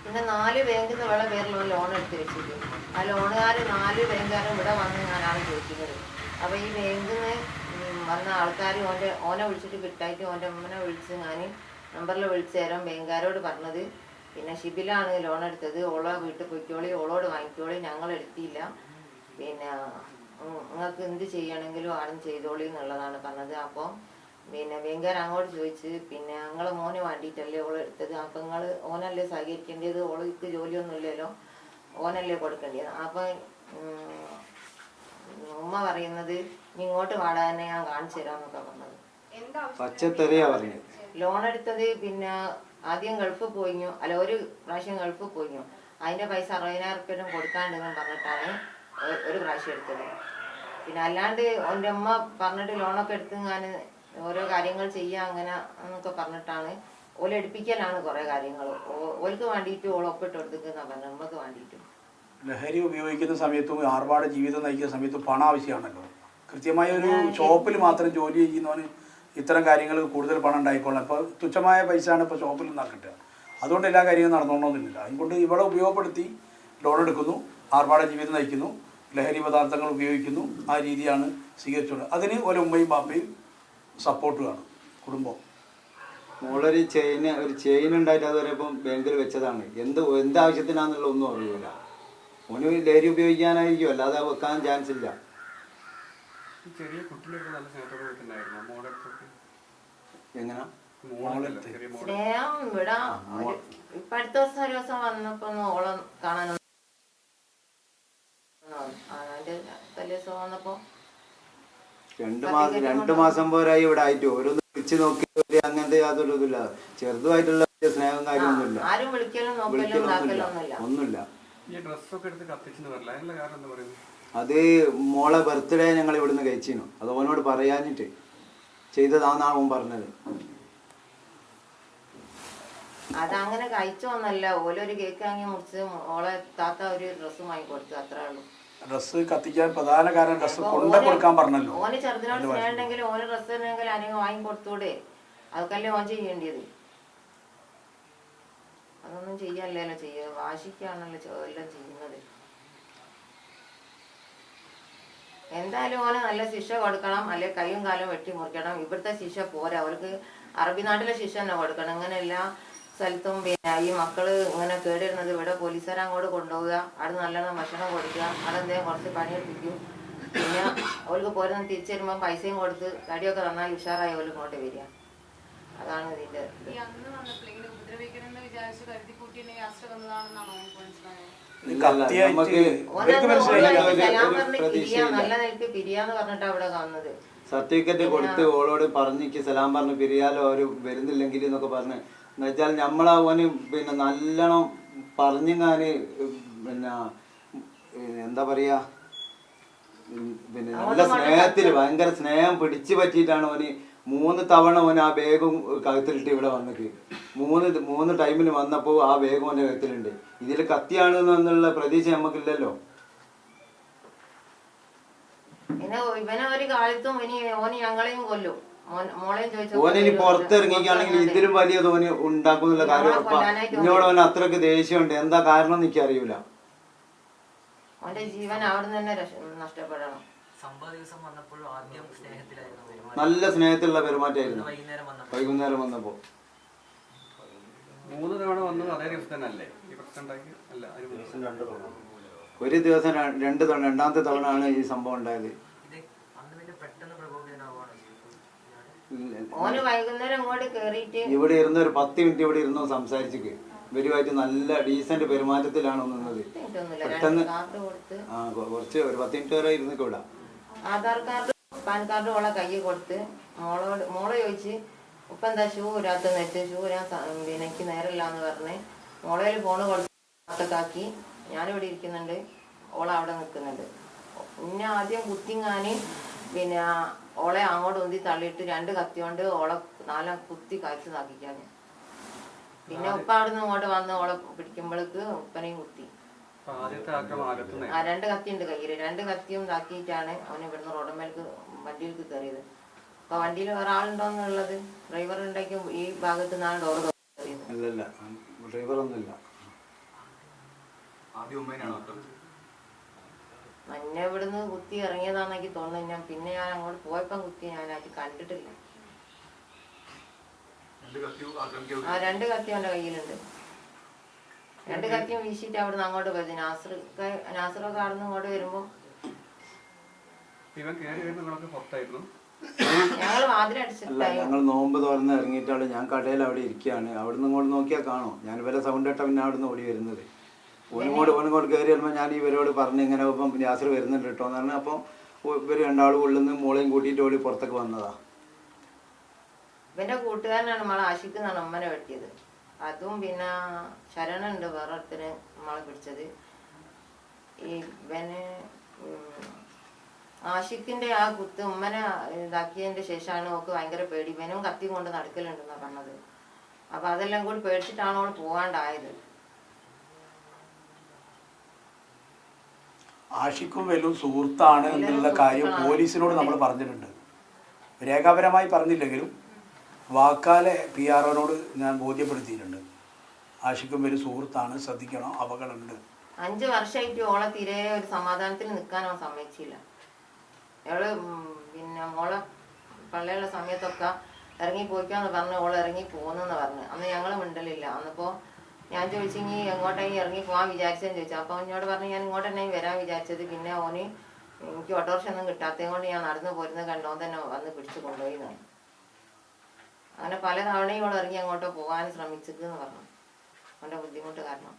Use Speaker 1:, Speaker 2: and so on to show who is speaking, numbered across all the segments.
Speaker 1: പിന്നെ 4 ബാങ്കിൽ നിന്ന് വേറെ പേരിലുള്ള ലോൺ എടുത്ത് വെച്ചിട്ടുണ്ട്. ആ ലോണുകാർ 4 ബാങ്കുകാരും ഇവിടെ വന്ന് ഞാനാണ് ചോദിക്കുന്നത്. അപ്പോൾ ഈ ബാങ്കിൽ നിന്ന് വന്ന ആൾക്കാർ ഓനെ വിളിച്ചിട്ട് കിട്ടായിട്ട് ഓൻ്റെ അമ്മനെ വിളിച്ച് ഞാൻ നമ്പറിൽ വിളിച്ച് തരാം ബാങ്കുകാരോട് പറഞ്ഞത്. പിന്നെ ഷിബിലാണ് ലോൺ എടുത്തത്, ഓളെ വീട്ടിൽ പൊയ്ക്കോളി, ഓളോട് വാങ്ങിക്കോളി, ഞങ്ങൾ എടുത്തില്ല, പിന്നെ നിങ്ങൾക്ക് എന്ത് ചെയ്യണമെങ്കിലും ആരും ചെയ്തോളി എന്നുള്ളതാണ് പറഞ്ഞത്. അപ്പോൾ പിന്നെ ബാങ്കുകാർ അങ്ങോട്ട് ചോദിച്ച്, പിന്നെ ഞങ്ങളെ മോന് വേണ്ടിയിട്ടല്ലേ ഓൾ എടുത്തത്, അപ്പം നിങ്ങൾ ഓനല്ലേ സഹകരിക്കേണ്ടത്, ഓൾക്ക് ജോലിയൊന്നുമില്ലല്ലോ, ഓനല്ലേ കൊടുക്കേണ്ടത്. അപ്പം ഉമ്മ പറയുന്നത് ഇങ്ങോട്ട് വാടാനെ ഞാൻ കാണിച്ചു തരാമെന്നൊക്കെ പറഞ്ഞത്. ലോൺ എടുത്തത് പിന്നെ ആദ്യം ഗൾഫിൽ പോയിഞ്ഞു, അല്ല ഒരു പ്രാവശ്യം ഗൾഫിൽ പോയിഞ്ഞു, അതിൻ്റെ പൈസ 60,000 റുപ്യ കൊടുക്കാണ്ടെന്ന് പറഞ്ഞിട്ടാണ് ഒരു പ്രാവശ്യം എടുത്തത്. പിന്നെ അല്ലാണ്ട് എൻ്റെ അമ്മ പറഞ്ഞിട്ട് ലോണൊക്കെ എടുത്ത് ഞാൻ ഓരോ കാര്യങ്ങൾ ചെയ്യാം അങ്ങനെ എന്നൊക്കെ പറഞ്ഞിട്ടാണ് ഓല എടുപ്പിക്കലാണ് കുറേ കാര്യങ്ങൾ. ഓൾക്ക് വേണ്ടിയിട്ട് ഓളൊപ്പിട്ട് കൊടുത്തിരിക്കുന്ന പറഞ്ഞു, അമ്മക്ക് വേണ്ടിയിട്ടും.
Speaker 2: ലഹരി ഉപയോഗിക്കുന്ന സമയത്തും ആർഭാട ജീവിതം നയിക്കുന്ന സമയത്തും പണം ആവശ്യമാണല്ലോ. കൃത്യമായ ഒരു ഷോപ്പിൽ മാത്രം ജോലി ചെയ്യുന്നവന് ഇത്തരം കാര്യങ്ങൾ കൂടുതൽ പണം ഉണ്ടായിക്കോളാം. ഇപ്പോൾ തുച്ഛമായ പൈസയാണ് ഇപ്പോൾ ഷോപ്പിൽ നിന്നാ കിട്ടുക. അതുകൊണ്ട് എല്ലാ കാര്യവും നടന്നുകൊണ്ടൊന്നുമില്ല. അതുകൊണ്ട് ഇവിടെ ഉപയോഗപ്പെടുത്തി ലോൺ എടുക്കുന്നു, ആർഭാട ജീവിതം നയിക്കുന്നു, ലഹരി പദാർത്ഥങ്ങൾ ഉപയോഗിക്കുന്നു. ആ രീതിയാണ് സ്വീകരിച്ചുകൊണ്ട് അതിന് ഒരു ഉമ്മയും ബാപ്പയും സപ്പോർട്ട് വേണം, കുടുംബം.
Speaker 3: മോളൊരു ചെയിൻ ഉണ്ടായിട്ട് അതുവരെ ഇപ്പം ബാങ്കിൽ വെച്ചതാണ്. എന്താവശ്യത്തിനാണെന്നുള്ള ഒന്നും അറിയില്ല. ഓന് ലഹരി ഉപയോഗിക്കാനായിരിക്കും, അല്ലാതെ വെക്കാൻ ചാൻസ് ഇല്ല. എങ്ങനെ
Speaker 1: സ്നേഹം ഇവിടെ ഇപ്പൊ അടുത്ത ദിവസം ഒരു ദിവസം വന്നപ്പോ ഓളം കാണാൻ വന്നപ്പോ
Speaker 3: 2 മാസം പോരായി ഇവിടെ ആയിട്ട് ഓരോന്ന് വിളിച്ചു നോക്കി അങ്ങനത്തെ യാതൊരു ഇതില്ല. ചെറുതുമായിട്ടുള്ള സ്നേഹം കാര്യമൊന്നുമില്ല,
Speaker 1: ആരും വിളിക്കലും നോക്കലും
Speaker 3: ഒന്നുമില്ല. അത് മോളെ ബർത്ത്ഡേ ഞങ്ങൾ ഇവിടുന്ന് കഴിച്ചിരുന്നു. അത് ഓനോട് പറയാഞ്ഞിട്ട് ചെയ്തതാന്നാ അവൻ പറഞ്ഞത്.
Speaker 1: അതങ്ങനെ കഴിച്ചോന്നല്ല, ഓലൊരു കേക്ക് വാങ്ങി മുറിച്ച് ഓളെ താത്ത ഒരു ഡ്രസ്സ് വാങ്ങി കൊടുത്തു, അത്രേ ഉള്ളൂ.
Speaker 2: ഡ്രസ്സ് കത്തിക്കാൻ പ്രധാന കാരണം ഡ്രസ്സ് കൊണ്ടു കൊടുക്കാൻ പറഞ്ഞല്ലോ.
Speaker 1: ഓന് ചെറുതിനോട് സ്നേഹമുണ്ടെങ്കിൽ ഓന് ഡ്രസ്സ് ഉണ്ടെങ്കിൽ ആരെങ്കിലും വാങ്ങി കൊടുത്തൂടെ, അതൊക്കെയല്ലേ ഓൻ ചെയ്യേണ്ടത്. അതൊന്നും ചെയ്യല്ലോ, വാശിക്കാണല്ലോ എല്ലാം ചെയ്യുന്നത്. എന്തായാലും ഓന് നല്ല ശിക്ഷ കൊടുക്കണം, അല്ലെ കൈയും കാലും വെട്ടി മുറിക്കണം. ഇവിടുത്തെ ശിക്ഷ പോരാ, അവർക്ക് അറബി നാട്ടിലെ ശിക്ഷ തന്നെ കൊടുക്കണം. ഇങ്ങനെ എല്ലാ സ്ഥലത്തും പിന്നെ ഈ മക്കള് ഇങ്ങനെ കേടിരുന്നത് ഇവിടെ പോലീസുകാരെ അങ്ങോട്ട് കൊണ്ടുപോവുക, അവിടെ നല്ലോണം ഭക്ഷണം കൊടുക്കുക, അവിടെ എന്തെങ്കിലും കുറച്ച് പണിയെടുപ്പിക്കും. പിന്നെ അവർക്ക് പോരുന്ന തിരിച്ചു വരുമ്പോൾ പൈസയും കൊടുത്ത് കടിയൊക്കെ നന്നായി ഉഷാറായി അവർക്ക് ഇങ്ങോട്ട് വരിക. അതാണ് ഇതിന്റെ. നല്ല നിലക്ക് പിരിയാന്ന് പറഞ്ഞിട്ട് അവിടെ കാണുന്നത്.
Speaker 3: സർട്ടിഫിക്കറ്റ് കൊടുത്ത് ഓളോട് പറഞ്ഞിക്ക് സലാം പറഞ്ഞ് പിരിയാലോ, അവര് വരുന്നില്ലെങ്കിൽ എന്നൊക്കെ പറഞ്ഞ്. എന്നുവെച്ചാൽ നമ്മളെ ഓന് പിന്നെ നല്ലോണം പറഞ്ഞാന് പിന്നെ എന്താ പറയാ, പിന്നെ നല്ല സ്നേഹത്തിൽ ഭയങ്കര സ്നേഹം പിടിച്ചു പറ്റിയിട്ടാണ് ഓന് 3 തവണ ഓൻ ആ ബാഗും കഴുത്തിലിട്ട് ഇവിടെ വന്നിട്ട് 3 ടൈമിന് വന്നപ്പോൾ ആ ബാഗ് ഓൻ്റെ കഴുത്തിലുണ്ട്. ഇതിൽ കത്തിയാണെന്നുള്ള പ്രതീക്ഷ നമുക്കില്ലല്ലോ.
Speaker 1: ഇവനെ ഒരു കാലത്തും ഓന് ഞങ്ങളെയും കൊല്ലും.
Speaker 3: ഓനിനി പുറത്തിറങ്ങിക്കുകയാണെങ്കിൽ ഇതിലും വലിയ തോന്നി ഉണ്ടാക്കുന്നുള്ള കാര്യം ഉറപ്പാ. ഇന്നോട് ഓൻ അത്രക്ക് ദേഷ്യമുണ്ട്. എന്താ കാരണം എനിക്ക് അറിയൂല.
Speaker 1: അവന്റെ ജീവൻ അവിടെ തന്നെ നഷ്ടപ്പെടണം.
Speaker 3: നല്ല സ്നേഹത്തിലുള്ള പെരുമാറ്റമായിരുന്നു. വൈകുന്നേരം വന്നപ്പോ
Speaker 4: 3 തവണ വന്നു. അതേ ദിവസം തന്നെ അല്ലേ
Speaker 3: ഒരു ദിവസം 2 തവണ, രണ്ടാമത്തെ തവണ ആണ് ഈ സംഭവം ഉണ്ടായത്. ഇവിടെ ഇരുന്ന് ഒരു 10 മിനിറ്റ് ഇവിടെ ഇരുന്നു സംസാരിച്ചിട്ട് ഇവരുമായിട്ട് നല്ല ഡീസന്റ് പെരുമാറ്റത്തിലാണ് നിന്നത്. പെട്ടെന്ന് കുറച്ച് ഒരു 10 മിനിറ്റ് വരെ ഇരുന്നൊക്കെ ഇവിടെ.
Speaker 1: ആധാർ കാർഡ് പാൻ കാർഡ് ഓളെ കയ്യിൽ കൊടുത്ത് മോളെ ചോദിച്ച് ഇപ്പൊ എന്താ ഷൂ ഊരാത്തെന്ന് വെച്ച് ഷൂ ഊരാൻ പിന്നെ എനിക്ക് നേരമില്ലാന്ന് പറഞ്ഞ് മോളയിൽ ഫോണ് കൊടുത്താക്കി. ഞാനിവിടെ ഇരിക്കുന്നുണ്ട്, ഓളെ അവിടെ നിൽക്കുന്നുണ്ട്. പിന്നെ ആദ്യം കുത്തിങ്ങാന് പിന്നെ ഓളെ അങ്ങോട്ട് ഉന്തി തള്ളിയിട്ട് 2 കത്തി കൊണ്ട് ഓളെ 4 കുത്തി കാഴ്ചതാക്കിക്കാൻ. പിന്നെ ഉപ്പ അവിടെ നിന്ന് ഇങ്ങോട്ട് വന്ന് ഓളെ പിടിക്കുമ്പോഴേക്ക് ഉപ്പനെയും കുത്തി. 2 കത്തി ഉണ്ട് കയ്യില്. 2 കത്തിയും ഇതാക്കിയിട്ടാണ് അവന് ഇവിടുന്ന് റോഡമ്മേലേക്ക് വണ്ടിയിലേക്ക് കയറിയത്. അപ്പൊ വണ്ടിയിൽ വേറെ ആളുണ്ടോന്നുള്ളത് ഡ്രൈവർ ഉണ്ടാക്കി ഈ ഭാഗത്ത് നിന്നാണ് ഡോർ കയറിയത്.
Speaker 3: ഡ്രൈവർ ഒന്നുമില്ല.
Speaker 4: ആദ്യം ഉമ്മേനാണ് ആക്രമിച്ചത്.
Speaker 1: എന്നെ ഇവിടുന്ന് കുത്തി ഇറങ്ങിയതാണെനിക്ക് തോന്നുന്നു. പിന്നെ ഞാൻ അങ്ങോട്ട് പോയപ്പം കുത്തി ഞാനായിട്ട് കണ്ടിട്ടില്ല. ആ 2 കത്തി അവൻ്റെ കയ്യിലുണ്ട്. 2 കത്തിയും വീശിയിട്ട് അവിടുന്ന് അങ്ങോട്ട് പോയത്. നാസറൊക്കെ അവിടെ നിന്ന് ഇങ്ങോട്ട് വരുമ്പോൾ
Speaker 4: ഇവൻ കയറി വരുന്ന നിങ്ങളൊക്കെ പുറത്തായിരുന്നു.
Speaker 1: ഞങ്ങൾ
Speaker 3: അല്ല,
Speaker 1: വാതിലടിച്ചിട്ടായി.
Speaker 3: ഞങ്ങൾ നോമ്പ് തുറന്ന് ഇറങ്ങിയിട്ടാണ്. ഞാൻ കടയിൽ അവിടെ ഇരിക്കുകയാണ്. അവിടുന്ന് ഇങ്ങോട്ട് നോക്കിയാൽ കാണോ, ഞാൻ ഇവരെ സൗണ്ട് കേട്ടാ പിന്നെ അവിടുന്ന് ഓടി വരുന്നത്. ഓനിങ്ങോട്ട് കയറി വരുമ്പോൾ ഞാൻ ഇവരോട് പറഞ്ഞു ഇങ്ങനെ ഇപ്പം യാസർ വരുന്നുണ്ട് കേട്ടോ എന്ന് പറഞ്ഞു. അപ്പം ഇവർ 2 ആളും ഉള്ളിൽ നിന്ന് മോളെയും കൂട്ടിയിട്ട് ഓടി പുറത്തേക്ക് വന്നതാ.
Speaker 1: ഇവന്റെ കൂട്ടുകാരനാണ് നമ്മളെ ആഷിക്ക് എന്നാണ് അമ്മനെ വെട്ടിയത്. അതും പിന്നെ ശരണുണ്ട് വേറെ ഒരുത്തന് നമ്മളെ പിടിച്ചത്. ഇവന് ആഷിക്കിന്റെ ആ കുത്ത് ഉമ്മനെ ഇതാക്കിയതിന്റെ ശേഷമാണ് ഓക്ക് ഭയങ്കര പേടി. ഇവനും കത്തി കൊണ്ട് നടക്കലുണ്ടെന്നാണ് പറഞ്ഞത്. അപ്പൊ അതെല്ലാം കൂടി പേടിച്ചിട്ടാണ് അവൾ പോവാണ്ടായത്.
Speaker 2: ആഷിക്കും വെലും സുഹൃത്താണ് എന്നുള്ള കാര്യം പോലീസിനോട് നമ്മൾ പറഞ്ഞിട്ടുണ്ട്. രേഖാപരമായി പറഞ്ഞില്ലെങ്കിലും വാക്കാലെ PROനോട് ഞാൻ ബോധ്യപ്പെടുത്തിയിട്ടുണ്ട്. ആഷിക്കും വെലും സുഹൃത്താണ്, ശ്രദ്ധിക്കണം, അപകടമുണ്ട്.
Speaker 1: 5 വർഷമായിട്ട് ഓളെ തീരെ ഒരു സമാധാനത്തിൽ നിൽക്കാൻ അവൻ സമ്മതിച്ചില്ല. അവള് പിന്നെ മോളെ പള്ളിയുള്ള സമയത്തൊക്കെ ഇറങ്ങി പോയിക്കാന്ന് പറഞ്ഞ് ഓൾ ഇറങ്ങി പോകുന്നെന്ന് പറഞ്ഞ്. അന്ന് ഞങ്ങൾ മിണ്ടലില്ല. അന്നിപ്പോൾ ഞാൻ ചോദിച്ചെങ്കിൽ എങ്ങോട്ടായി ഇറങ്ങി പോകാൻ വിചാരിച്ചതെന്ന് ചോദിച്ചു. അപ്പോൾ എന്നോട് പറഞ്ഞ് ഞാൻ ഇങ്ങോട്ട് തന്നെ വരാൻ വിചാരിച്ചത്. പിന്നെ ഓന് എനിക്ക് ഓട്ടോറിക്ഷ ഒന്നും കിട്ടാത്തത് കൊണ്ട് ഞാൻ നടന്നു പോരുന്നത് കണ്ടോ തന്നെ വന്ന് പിടിച്ച് കൊണ്ടുപോയി എന്നാണ്. അങ്ങനെ പല തവണയും ഓൾ ഇറങ്ങി അങ്ങോട്ടോ പോകാൻ ശ്രമിച്ചതെന്ന് പറഞ്ഞു. അവൻ്റെ ബുദ്ധിമുട്ട് കാരണം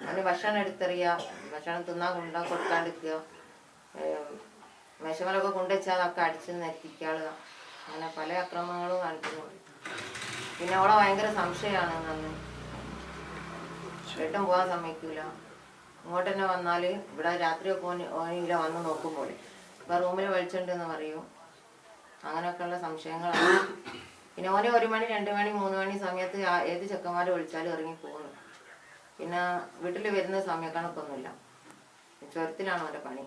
Speaker 1: അവന് ഭക്ഷണം എടുത്തെറിയുക, ഭക്ഷണം തിന്നാൻ കൊടുക്കാണ്ടിരിക്കുക, വിഷമലൊക്കെ കൊണ്ടുവച്ചാൽ അതൊക്കെ അടിച്ച് നെറ്റിക്കാളുക, അങ്ങനെ പല അക്രമങ്ങളും കാണിക്കുന്നുണ്ട്. പിന്നെ അവളെ ഭയങ്കര സംശയമാണ്. അന്ന് ചേട്ടൻ പോകാൻ സമ്മതിക്കൂല. ഇങ്ങോട്ട് തന്നെ വന്നാൽ ഇവിടെ രാത്രിയൊക്കെ ഓനില്ല വന്ന് നോക്കുമ്പോൾ ഇപ്പം റൂമിൽ വലിച്ചിട്ടുണ്ടെന്ന് പറയും. അങ്ങനെയൊക്കെയുള്ള സംശയങ്ങളാണ്. പിന്നെ ഓനെ 1 മണി 2 മണി 3 മണി സമയത്ത് ഏത് ചെക്കന്മാർ വിളിച്ചാലും ഇറങ്ങി പോകുന്നു. പിന്നെ വീട്ടിൽ വരുന്ന സമയക്കണക്കൊന്നുമില്ല. ചുരത്തിലാണ് അവൻ്റെ പണി.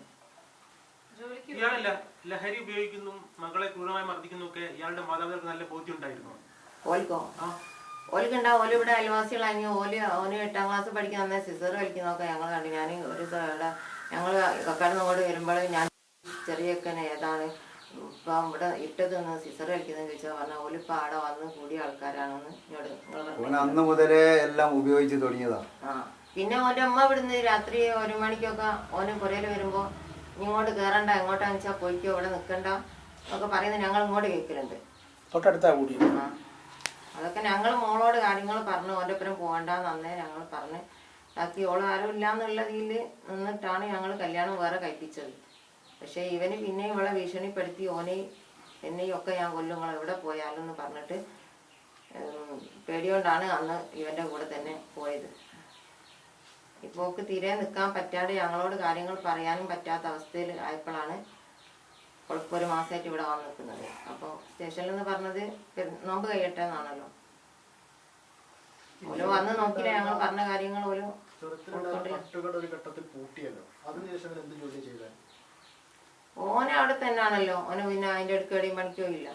Speaker 5: ഇയാളല്ല ലഹരി ഉപയോഗിക്കുന്നു, മകളെ ക്രൂരമായി മർദ്ദിക്കുന്നു ഒക്കെ ഇയാളുടെ മാതാപിതാക്കൾക്ക് നല്ല ബോധ്യം ഉണ്ടായിരുന്നു.
Speaker 1: ഓൽക്കുണ്ടാവും. ഓല് ഇവിടെ അയൽവാസികളാണെങ്കിൽ ഓന് 8ാം ക്ലാസ് പഠിക്കുന്ന അന്നേ സിസർ വലിക്കുന്നതൊക്കെ ഞങ്ങൾ കണ്ടു. ഞാൻ ഒരു ഇവിടെ ഞങ്ങൾ കക്കാട് അങ്ങോട്ട് വരുമ്പോൾ ഞാൻ ചെറിയൊക്കെ ഏതാണ് ഇപ്പം ഇവിടെ ഇട്ടതെന്ന് സിസർ വലിക്കുന്നതെന്ന് ചോദിച്ചാൽ പറഞ്ഞാൽ ഓലിപ്പോൾ അവിടെ വന്ന് കൂടിയ ആൾക്കാരാണെന്ന് എന്നോട്.
Speaker 3: അന്ന് മുതലേ എല്ലാം ഉപയോഗിച്ച് തുടങ്ങിയതാ.
Speaker 1: പിന്നെ ഓൻ്റെ അമ്മ ഇവിടുന്ന് രാത്രി 1 മണിക്കൊക്കെ ഓന് പുരയിൽ വരുമ്പോൾ ഇങ്ങോട്ട് കയറണ്ട, എങ്ങോട്ടാന്ന് വെച്ചാൽ പോയിക്കോ, ഇവിടെ നിൽക്കണ്ട എന്നൊക്കെ പറയുന്നത് ഞങ്ങൾ ഇങ്ങോട്ട് കേൾക്കലുണ്ട്.
Speaker 2: തൊട്ടടുത്താ കൂടി.
Speaker 1: അതൊക്കെ ഞങ്ങൾ മോളോട് കാര്യങ്ങൾ പറഞ്ഞു. ഓൻ്റെ ഒപ്പം പോകണ്ടെന്ന് അന്നേ ഞങ്ങൾ പറഞ്ഞ് ബാക്കി ഓള് ആരും ഇല്ലാന്നുള്ളതിൽ നിന്നിട്ടാണ് ഞങ്ങൾ കല്യാണം വേറെ കഴിപ്പിച്ചത്. പക്ഷേ ഇവന് പിന്നെ ഇവളെ ഭീഷണിപ്പെടുത്തി ഓനെ എന്നെയും ഒക്കെ ഞാൻ കൊല്ലും, നിങ്ങൾ എവിടെ പോയാലും എന്ന് പറഞ്ഞിട്ട് പേടിയോണ്ടാണ് അന്ന് ഇവൻ്റെ കൂടെ തന്നെ പോയത്. ഇപ്പോൾ ഓക്ക് തീരെ നിൽക്കാൻ പറ്റാതെ ഞങ്ങളോട് കാര്യങ്ങൾ പറയാനും പറ്റാത്ത അവസ്ഥയിൽ ആയപ്പോഴാണ് ഇപ്പോൾ 1 മാസമായിട്ട് ഇവിടെ വന്ന് നിൽക്കുന്നത്. അപ്പോൾ സ്റ്റേഷനിൽ നിന്ന് പറഞ്ഞത് നോമ്പ് കഴിയട്ടെ എന്നാണല്ലോ. ഓരോ വന്ന് നോക്കിയില്ല ഞങ്ങൾ പറഞ്ഞ കാര്യങ്ങൾ ഓരോ ഓനെ അവിടെ തന്നെയാണല്ലോ. ഓന് പിന്നെ അതിൻ്റെ അടുക്ക് എവിടെയും പണിക്കോ ഇല്ല.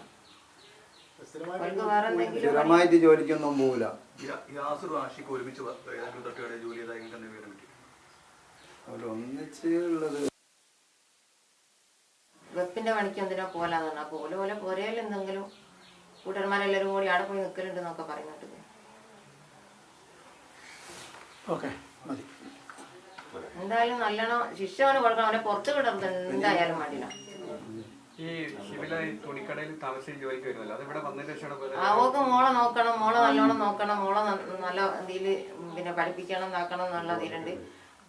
Speaker 1: വേറെ എന്തെങ്കിലും
Speaker 3: സ്ഥിരമായിട്ട് ജോലിക്കൊന്നും പോവില്ല. ഒന്നിച്ചുള്ളത്
Speaker 1: വെപ്പിന്റെ പണിക്ക് എന്തിനാ പോലാന്ന് പറഞ്ഞാൽ പോലെ പോലെ പോരയിൽ എന്തെങ്കിലും കൂട്ടന്മാരെല്ലാവരും കൂടി അവിടെ പോയി നിൽക്കലുണ്ട് എന്നൊക്കെ പറയുന്നുണ്ട്. എന്തായാലും നല്ലോണം ശിക്ഷ അവന് കൊടുക്കണം. അവനെ പുറത്ത് വിടരുത് എന്തായാലും വേണ്ടില്ല.
Speaker 4: ഈ തുണിക്കടയിൽ താമസിച്ച് ജോലിക്ക് വരുമല്ലോ, അത് ഇവിടെ വന്നതിന് ശേഷം
Speaker 1: അവക്ക് മോളെ നോക്കണം, മോളെ നല്ലോണം നോക്കണം, മോളെ നല്ല ഇതിൽ പിന്നെ പഠിപ്പിക്കണം എന്നാക്കണം എന്നുള്ള ഇതിലുണ്ട്.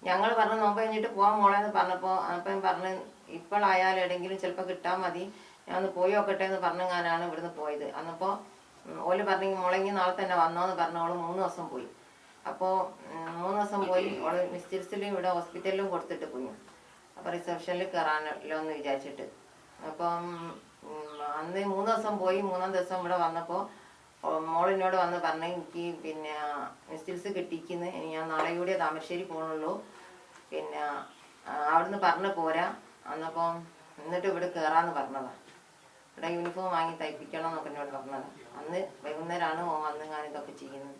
Speaker 1: ഞങ്ങൾ പറഞ്ഞു നോമ്പ് കഴിഞ്ഞിട്ട് പോകാൻ മോളെന്ന് പറഞ്ഞപ്പോൾ അപ്പം പറഞ്ഞ് ഇപ്പോഴായാലും എവിടെയെങ്കിലും ചിലപ്പോൾ കിട്ടാൻ മതി, ഞാൻ ഒന്ന് പോയി നോക്കട്ടെ എന്ന് പറഞ്ഞാണ് ഇവിടുന്ന് പോയത്. അന്നപ്പോൾ ഓല് പറഞ്ഞു മോളെങ്കിൽ നാളെ തന്നെ വന്നോന്ന് പറഞ്ഞു. ഓള് 3 ദിവസം പോയി. അപ്പോൾ 3 ദിവസം പോയി ഓള് മിസ്റ്റേഴ്സിലും ഇവിടെ ഹോസ്പിറ്റലിലും കൊടുത്തിട്ട് പോയി. അപ്പോൾ റിസപ്ഷനിൽ കയറാനല്ലോ എന്ന് വിചാരിച്ചിട്ട്. അപ്പം അന്ന് 3 ദിവസം പോയി. 3ാം ദിവസം ഇവിടെ വന്നപ്പോൾ മോളിനോട് വന്ന് പറഞ്ഞ് എനിക്ക് പിന്നെ മിസ്റ്റേഴ്സ് കിട്ടിക്കുന്നു, ഞാൻ നാളെ കൂടിയേ താമരശ്ശേരി പോകണുള്ളൂ, പിന്നെ അവിടുന്ന് പറഞ്ഞ് പോരാ, അന്നപ്പം എന്നിട്ട് ഇവിടെ കയറാമെന്ന് പറഞ്ഞതാണ്. ഇവിടെ യൂണിഫോം വാങ്ങി തയ്പ്പിക്കണം എന്നൊക്കെ എന്നോട് പറഞ്ഞതാണ്. അന്ന് വൈകുന്നേരമാണ് ഓൻ വന്ന് ഞാൻ ഇതൊക്കെ ചെയ്യുന്നത്.